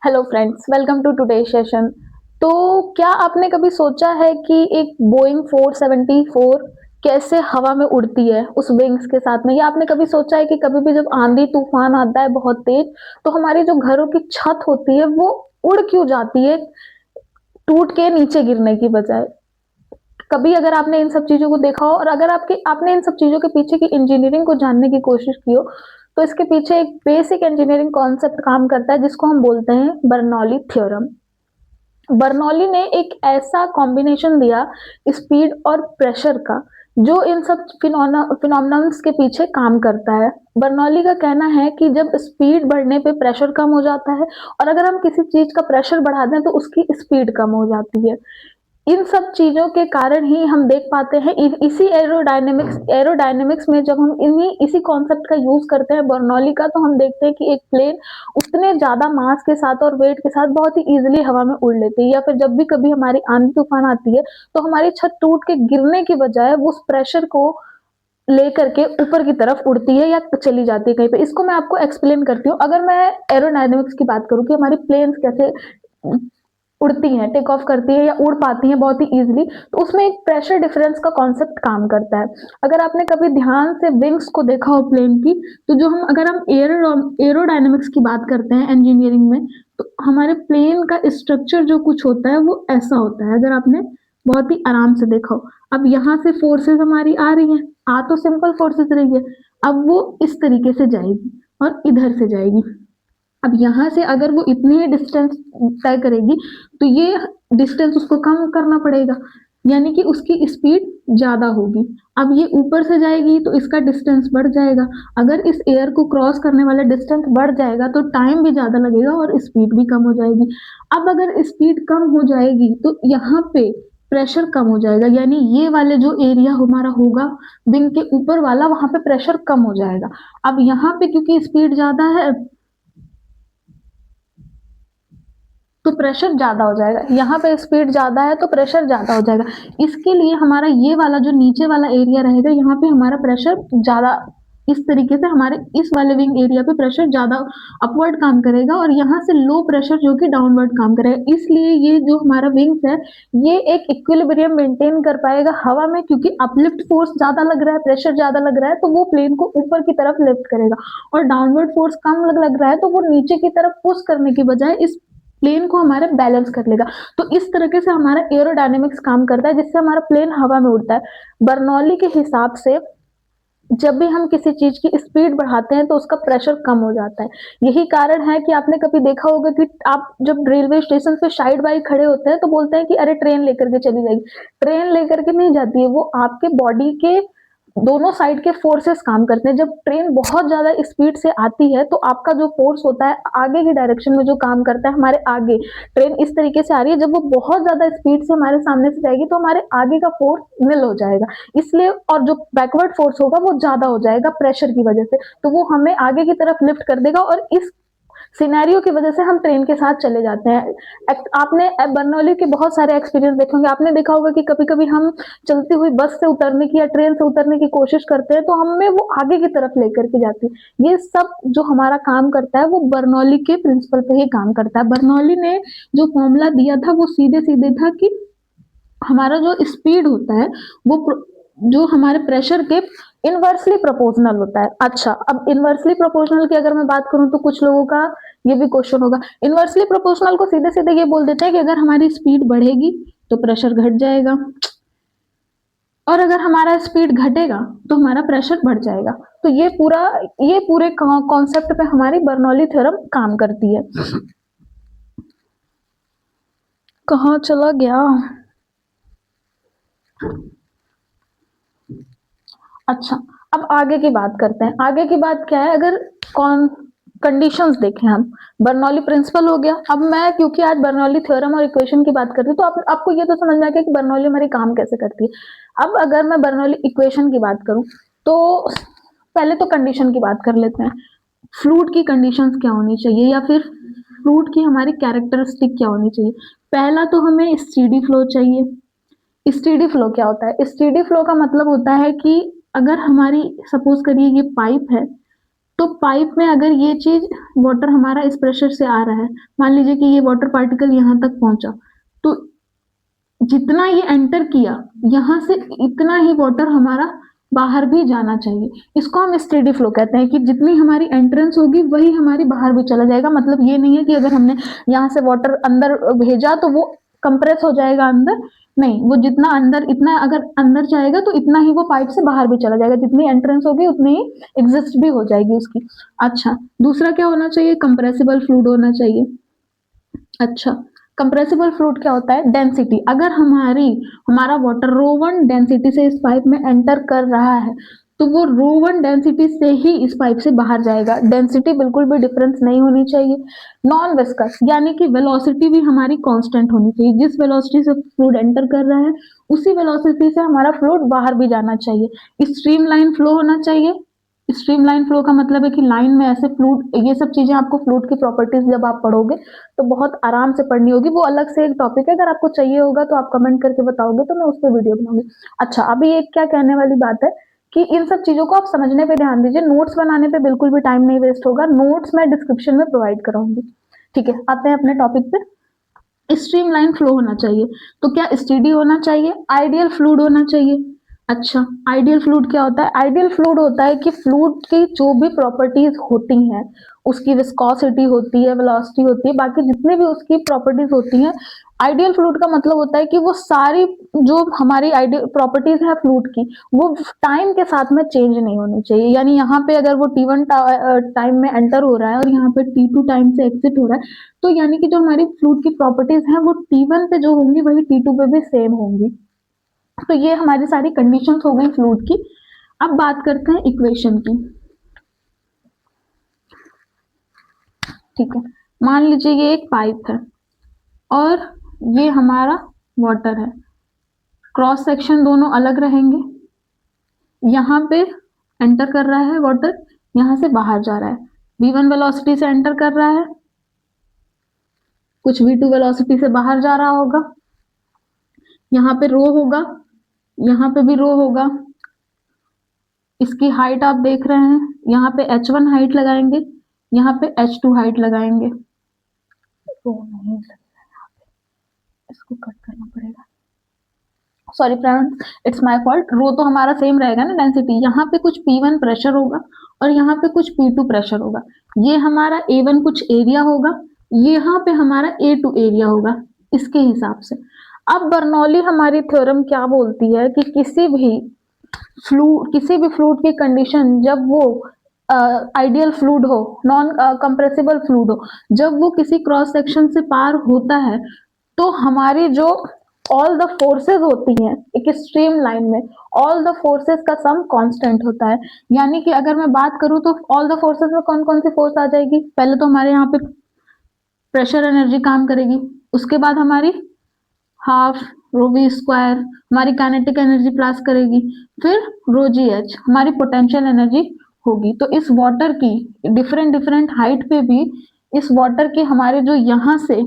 Hello friends, welcome to today session. तो क्या आपने कभी सोचा है कि एक बोइंग 474 कैसे हवा में उड़ती है उस विंग्स के साथ में? या आपने कभी सोचा है कि कभी भी जब आंधी तूफान आता है बहुत तेज, तो हमारी जो घरों की छत होती है वो उड़ क्यों जाती है, टूट के नीचे गिरने की बजाय? कभी अगर आपने इन सब चीज़ों को देखा हो और अगर आपने इन सब चीज़ों के पीछे की इंजीनियरिंग को जानने की कोशिश की हो, तो इसके पीछे एक बेसिक इंजीनियरिंग कॉन्सेप्ट काम करता है जिसको हम बोलते हैं बर्नौली थ्योरम। बर्नौली ने एक ऐसा कॉम्बिनेशन दिया स्पीड और प्रेशर का, जो इन सब फिनोमिनन्स के पीछे काम करता है। बर्नौली का कहना है कि जब स्पीड बढ़ने पे प्रेशर कम हो जाता है, और अगर हम किसी चीज का प्रेशर बढ़ा दें तो उसकी स्पीड कम हो जाती है। इन सब चीज़ों के कारण ही हम देख पाते हैं इसी एरोडायनेमिक्स में जब हम इन्हीं इसी कॉन्सेप्ट का यूज करते हैं बर्नौली का, तो हम देखते हैं कि एक प्लेन उतने ज्यादा मास के साथ और वेट के साथ बहुत ही इजीली हवा में उड़ लेती है। या फिर जब भी कभी हमारी आंधी तूफान आती है, तो हमारी छत टूट के गिरने की बजाय वो उस प्रेशर को लेकर के ऊपर की तरफ उड़ती है या चली जाती है कहीं पे। इसको मैं आपको एक्सप्लेन करती हूँ। अगर मैं एरोडायनेमिक्स की बात करूँ कि हमारी प्लेन्स कैसे उड़ती हैं, टेक ऑफ करती है या उड़ पाती हैं बहुत ही इजीली, तो उसमें एक प्रेशर डिफरेंस का कॉन्सेप्ट काम करता है। अगर आपने कभी ध्यान से विंग्स को देखा हो प्लेन की, तो जो हम अगर हम एरोडायनेमिक्स की बात करते हैं इंजीनियरिंग में, तो हमारे प्लेन का स्ट्रक्चर जो कुछ होता है वो ऐसा होता है। अगर आपने बहुत ही आराम से देखा हो, अब यहाँ से फोर्सेस हमारी आ रही हैं, आ तो सिंपल फोर्सेस रही है, अब वो इस तरीके से जाएगी और इधर से जाएगी। अब यहाँ से अगर वो इतनी ही डिस्टेंस तय करेगी, तो ये डिस्टेंस उसको कम करना पड़ेगा, यानी कि उसकी स्पीड ज़्यादा होगी। अब ये ऊपर से जाएगी तो इसका डिस्टेंस बढ़ जाएगा। अगर इस एयर को क्रॉस करने वाला डिस्टेंस बढ़ जाएगा तो टाइम भी ज़्यादा लगेगा और स्पीड भी कम हो जाएगी। अब अगर स्पीड कम हो जाएगी तो यहाँ पे प्रेशर कम हो जाएगा, यानी ये वाले जो एरिया हमारा होगा विंग के ऊपर वाला, वहां पे प्रेशर कम हो जाएगा। अब यहाँ पे क्योंकि स्पीड ज़्यादा है तो प्रेशर ज़्यादा हो जाएगा, यहाँ पे स्पीड ज़्यादा है तो प्रेशर ज़्यादा हो जाएगा। इसके लिए हमारा ये वाला जो नीचे वाला एरिया रहेगा, यहाँ पे हमारा प्रेशर ज़्यादा, इस तरीके से हमारे इस वाले विंग एरिया पे प्रेशर ज़्यादा अपवर्ड काम करेगा और यहाँ से लो प्रेशर जो कि डाउनवर्ड काम करेगा। इसलिए ये जो हमारा विंग्स है, ये एक इक्विलिब्रियम मेंटेन कर पाएगा हवा में, क्योंकि अपलिफ्ट फोर्स ज़्यादा लग रहा है, प्रेशर ज़्यादा लग रहा है, तो वो प्लेन को ऊपर की तरफ लिफ्ट करेगा। और डाउनवर्ड फोर्स कम लग रहा है तो वो नीचे की तरफ पुश करने की बजाय इस प्लेन को हमारे बैलेंस कर लेगा। तो इस तरीके से हमारा एरोडायनेमिक्स काम करता है, जिससे हमारा प्लेन हवा में उड़ता है। बर्नौली के हिसाब से जब भी हम किसी चीज की स्पीड बढ़ाते हैं तो उसका प्रेशर कम हो जाता है। यही कारण है कि आपने कभी देखा होगा कि आप जब रेलवे स्टेशन पे साइड बाई खड़े होते हैं तो बोलते हैं कि अरे ट्रेन लेकर के चली जाएगी। ट्रेन लेकर के नहीं जाती है, वो आपके बॉडी के दोनों साइड के फोर्सेस काम करते हैं। जब ट्रेन बहुत ज्यादा स्पीड से आती है तो आपका जो फोर्स होता है आगे की डायरेक्शन में जो काम करता है, हमारे आगे ट्रेन इस तरीके से आ रही है, जब वो बहुत ज्यादा स्पीड से हमारे सामने से जाएगी तो हमारे आगे का फोर्स निल हो जाएगा, इसलिए, और जो बैकवर्ड फोर्स होगा वो ज्यादा हो जाएगा प्रेशर की वजह से, तो वो हमें आगे की तरफ लिफ्ट कर देगा और इस सिनेरियो की वजह से हम ट्रेन के साथ चले जाते हैं। आपने बर्नौली के बहुत सारे एक्सपीरियंस देखे होंगे। आपने देखा होगा कि कभी कभी हम चलती हुई बस से उतरने की या ट्रेन से उतरने की कोशिश करते हैं तो हमें वो आगे की तरफ लेकर के जाती है। ये सब जो हमारा काम करता है वो बर्नौली के प्रिंसिपल पे ही काम करता है। बर्नौली ने जो फॉर्मूला दिया था वो सीधे सीधे था कि हमारा जो स्पीड होता है वो जो हमारे प्रेशर के इनवर्सली प्रोपोर्शनल होता है। अच्छा, अब इनवर्सली प्रोपोर्शनल की अगर मैं बात करूं तो कुछ लोगों का ये भी क्वेश्चन होगा। इनवर्सली प्रोपोर्शनल को सीधे सीधे ये बोल देते हैं कि अगर हमारी स्पीड बढ़ेगी तो प्रेशर घट जाएगा, और अगर हमारा स्पीड घटेगा तो हमारा प्रेशर बढ़ जाएगा। तो ये पूरे कॉन्सेप्ट पे हमारी बर्नौली थ्योरम काम करती है। कहाँ चला गया? अच्छा, अब आगे की बात करते हैं। आगे की बात क्या है, अगर कौन कंडीशंस देखें हम, बर्नौली प्रिंसिपल हो गया। अब मैं क्योंकि आज बर्नौली थ्योरम और इक्वेशन की बात करती हूँ तो आपको ये तो समझ में आ गया कि बर्नौली हमारी काम कैसे करती है। अब अगर मैं बर्नौली इक्वेशन की बात करूँ तो पहले तो कंडीशन की बात कर लेते हैं। फ्लूइड की कंडीशंस क्या होनी चाहिए, या फिर फ्लूइड की हमारी कैरेक्टरिस्टिक क्या होनी चाहिए? पहला तो हमें स्टीडी फ्लो चाहिए। स्टीडी फ्लो क्या होता है? स्टीडी फ्लो का मतलब होता है कि अगर हमारी, सपोज करिए ये पाइप है, तो पाइप में अगर ये चीज वाटर हमारा इस प्रेशर से आ रहा है, मान लीजिए कि ये वाटर पार्टिकल यहाँ तक पहुंचा, तो जितना ये एंटर किया यहाँ से इतना ही वाटर हमारा बाहर भी जाना चाहिए। इसको हम स्टेडी फ्लो कहते हैं कि जितनी हमारी एंट्रेंस होगी वही हमारी बाहर भी चला जाएगा। मतलब ये नहीं है कि अगर हमने यहाँ से वाटर अंदर भेजा तो वो कंप्रेस हो जाएगा अंदर, नहीं, वो जितना अंदर इतना अगर अंदर जाएगा तो इतना ही वो पाइप से बाहर भी चला जाएगा, जितनी एंट्रेंस होगी उतनी ही एग्जिस्ट भी हो जाएगी उसकी। अच्छा, दूसरा क्या होना चाहिए? कंप्रेसिबल फ्लूइड होना चाहिए। अच्छा, कंप्रेसिबल फ्लूइड क्या होता है? डेंसिटी। अगर हमारा वाटर रो वन डेंसिटी से इस पाइप में एंटर कर रहा है तो वो रो वन डेंसिटी से ही इस पाइप से बाहर जाएगा। डेंसिटी बिल्कुल भी डिफरेंस नहीं होनी चाहिए। नॉन विस्कस यानी कि वेलोसिटी भी हमारी कांस्टेंट होनी चाहिए। जिस वेलोसिटी से फ्लूइड एंटर कर रहा है उसी वेलोसिटी से हमारा फ्लूइड बाहर भी जाना चाहिए। स्ट्रीमलाइन फ्लो होना चाहिए। स्ट्रीमलाइन फ्लो का मतलब है कि लाइन में ऐसे फ्लूइड, ये सब चीजें आपको फ्लूइड की प्रॉपर्टीज जब आप पढ़ोगे तो बहुत आराम से पढ़नी होगी। वो अलग से एक टॉपिक है, अगर आपको चाहिए होगा तो आप कमेंट करके बताओगे तो मैं उस पर वीडियो बनाऊंगी। अच्छा, अभी एक क्या कहने वाली बात है कि इन सब चीजों को आप समझने पे ध्यान दीजिए, नोट्स बनाने पे बिल्कुल भी टाइम नहीं वेस्ट होगा। नोट्स मैं डिस्क्रिप्शन में प्रोवाइड कराऊंगी। ठीक है, आते हैं अपने टॉपिक पे। स्ट्रीमलाइन फ्लो होना चाहिए, तो क्या स्टेडी होना चाहिए? आइडियल फ्लूइड होना चाहिए। अच्छा, आइडियल फ्लूइड क्या होता है? आइडियल फ्लूइड होता है कि फ्लूइड की जो भी प्रॉपर्टीज होती हैं, उसकी विस्कोसिटी होती है, वेलोसिटी होती है, बाकी जितने भी उसकी प्रॉपर्टीज होती हैं, आइडियल फ्लूइड का मतलब होता है कि वो सारी जो हमारी आइडियल प्रॉपर्टीज है फ्लूइड की, वो टाइम के साथ में चेंज नहीं होनी चाहिए। यानी यहाँ पे अगर वो T1 टाइम में एंटर हो रहा है और यहाँ पे T2 टाइम से एग्जिट हो रहा है, तो यानी कि जो हमारी फ्लूइड की प्रॉपर्टीज हैं वो T1 पे जो होंगी वही T2 पे भी सेम होंगी। तो ये हमारी सारी कंडीशंस हो गई फ्लूइड की। अब बात करते हैं इक्वेशन की। ठीक है, मान लीजिए ये एक पाइप है और ये हमारा वाटर है। क्रॉस सेक्शन दोनों अलग रहेंगे। यहाँ पे एंटर कर रहा है वाटर, यहाँ से बाहर जा रहा है। v1 वेलोसिटी से एंटर कर रहा है, कुछ v2 वेलोसिटी से बाहर जा रहा होगा। यहाँ पे रो होगा, यहाँ पे भी रो होगा। इसकी हाइट आप देख रहे हैं, यहाँ पे h1 हाइट लगाएंगे, यहाँ पे h2 हाइट लगाएंगे। रो नहीं लगेगा यहाँ पे, इसको कट करना पड़ेगा। Sorry friends, it's my fault. रो तो हमारा सेम रहेगा ना डेंसिटी। यहाँ पे कुछ P1 प्रेशर होगा और यहाँ पे कुछ P2 प्रेशर होगा। ये हमारा A1 कुछ एरिया होगा, यहाँ पे हमारा A2 एरिया होगा, इसके हिसाब से। अब बर्नौली हमारी थ्योरम क्या बोलती है कि किसी भी फ्लूइड की कंडीशन जब वो आइडियल फ्लूइड हो, नॉन कंप्रेसिबल फ्लूइड हो, जब वो किसी क्रॉस सेक्शन से पार होता है तो हमारी जो ऑल द फोर्सेस होती हैं एक स्ट्रीम लाइन में, ऑल द फोर्सेस का सम कांस्टेंट होता है। यानी कि अगर मैं बात करूं तो ऑल द फोर्सेस में कौन कौन सी फोर्स आ जाएगी? पहले तो हमारे यहाँ पे प्रेशर एनर्जी काम करेगी, उसके बाद हमारी हाफ रो वी स्क्वायर हमारी काइनेटिक एनर्जी प्लस करेगी, फिर रो जी एच हमारी पोटेंशियल एनर्जी होगी। तो इस वाटर की डिफरेंट डिफरेंट हाइट पे भी इस वाटर के हमारे जो यहाँ से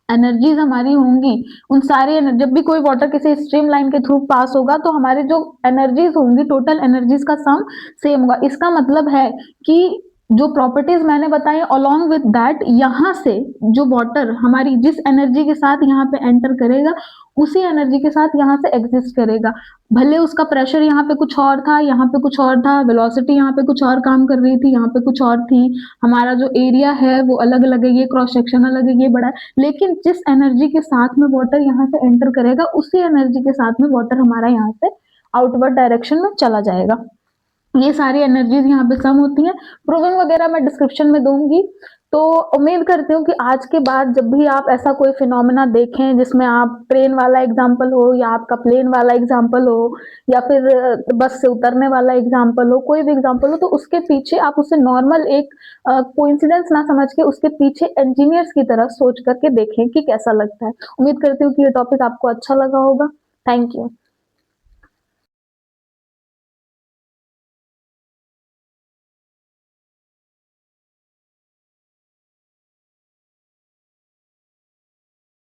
एनर्जीज हमारी होंगी, उन सारे जब भी कोई वाटर किसी स्ट्रीम लाइन के थ्रू पास होगा तो हमारी जो एनर्जीज होंगी, टोटल एनर्जीज का सम सेम होगा। इसका मतलब है कि जो प्रॉपर्टीज मैंने बताई अलोंग विद दैट, यहाँ से जो वाटर हमारी जिस एनर्जी के साथ यहाँ पे एंटर करेगा उसी एनर्जी के साथ यहाँ से एग्जिस्ट करेगा। भले उसका प्रेशर यहाँ पे कुछ और था, यहाँ पे कुछ और था, वेलोसिटी यहाँ पे कुछ और काम कर रही थी, यहाँ पे कुछ और थी, हमारा जो एरिया है वो अलग अलग है, ये क्रॉस सेक्शन अलग है, ये बड़ा है, लेकिन जिस एनर्जी के साथ में वाटर यहाँ से एंटर करेगा उसी एनर्जी के साथ में वाटर हमारा यहाँ से आउटवर्ड डायरेक्शन में चला जाएगा। ये सारी एनर्जीज यहाँ पे सम होती हैं। प्रूविंग वगैरह मैं डिस्क्रिप्शन में दूंगी। तो उम्मीद करती हूँ कि आज के बाद जब भी आप ऐसा कोई फिनोमेना देखें जिसमें आप ट्रेन वाला एग्जाम्पल हो या आपका प्लेन वाला एग्जाम्पल हो या फिर बस से उतरने वाला एग्जाम्पल हो, कोई भी एग्जाम्पल हो, तो उसके पीछे आप उसे नॉर्मल एक कोइंसिडेंस ना समझ के उसके पीछे इंजीनियर्स की तरह सोच करके देखें कि कैसा लगता है। उम्मीद करती हूँ कि ये टॉपिक आपको अच्छा लगा होगा। Thank you.